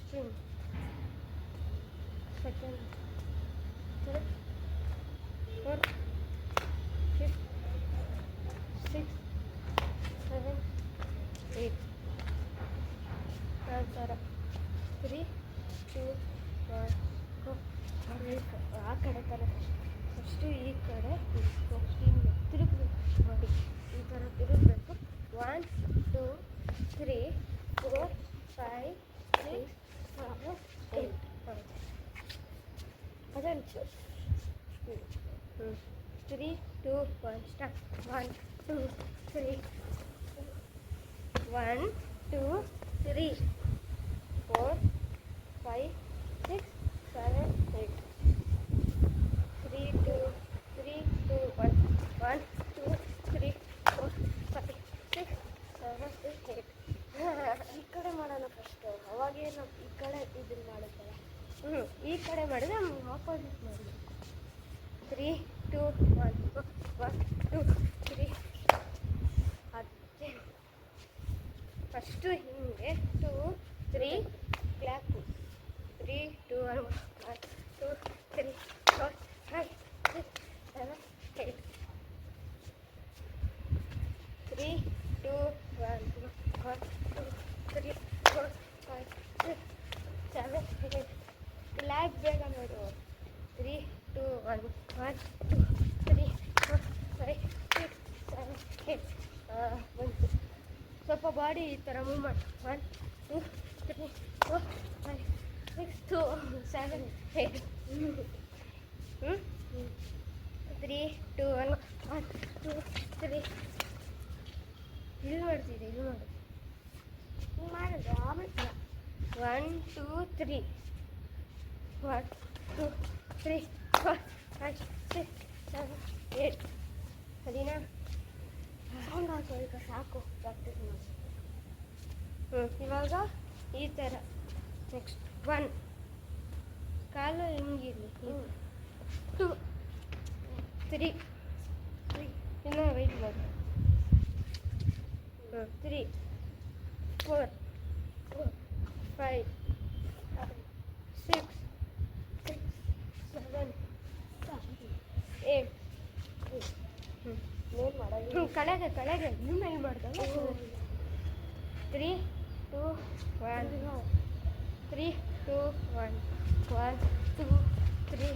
swing. Second, third, fourth, fifth, sixth, seventh, eighth. ನಂತರ 3, 2, 1 go. ಆ ಕಡೆ ಥರ ಫಸ್ಟು ಈ ಕಡೆ ನೆಕ್ಸ್ಟ್ ಹಿಂಗೆ ತಿರುಗಬೇಕು ನೋಡಿ, ಈ ಥರ ತಿರುಗಬೇಕು. 1, 2, 3, 4, 5, 6, 7, 8 ಅದನ್ನು 3, 2, 1 ಸ್ಟಾರ್ಟ್. 1, 2, 3, 1, 2, 3, 4, 5, 6, 7, 8. 3, 2, 3, 2, 1. 1, 2, 3, 4, 5, 6, 7, 8. ಈ ಕಡೆ ಮಾಡೋಣ ಫಸ್ಟು, ಅವಾಗೇ ನಾವು ಈ ಕಡೆ ಇದನ್ನು ಮಾಡುತ್ತೇವೆ. ಈ ಕಡೆ ಮಾಡಿದ್ರೆ ಆಪೋಸಿಟ್ ಮಾಡಿ. 3, 2, 1 1, 2, 3. ಅದೇ ಫಸ್ಟು ಹಿಂಗೆ 2, 3 ಕ್ಲಾಪು. 3, 2, 1 2, 3, 4, 5, 6, 7, 8. 3, 2, 1 1, 2, 3, 4, 5, 6, 7, 8. ಕ್ಲಾಪ್ ಬೇಗ ನೋಡು. 3, 2, 1 1, 2, 3, 4, 5, 6, 7, 8. ಬಂತು. ಸ್ವಲ್ಪ ಬಾಡಿ ಈ ಥರ ಮೂವ್ ಮಾಡಿ. 1, 2, 3, 4, 5, 6, 7, 8. 3, 2, 1 1, 2, 3. ಇಲ್ಲಿ ಮಾಡ್ತಿದ್ದೆ, ಇದು ಮಾಡು. ಹಿಂಗೆ ಮಾಡಿದ್ರೆ ಆಮೇಲೆ 1, 2, 3. 1, 2, 3, 4, 5, 6, 7, 8. ಸರಿನಾ? ಸೌಂಡ್ ಹಾಕೋ, ಈಗ ಸಾಕು ಪ್ರಾಕ್ಟೀಸ್ ಮಾಡಿ. ಇವಾಗ ಈ ಥರ. ನೆಕ್ಸ್ಟ್ 1 ಕಾಲು ಹಿಂಗಿರಲಿ. 2, 3 ಇನ್ನೂ ವೆಯ್ಟ್ ಮಾಡಿ. 3, 4, 5, 6, 7, 8. ಕಳೆಗೆ ಇನ್ನೂ ಮೇಲೆ ಮಾಡ್ದಾಗ 3, 2, 1 3, 2, 1 1, 2, 3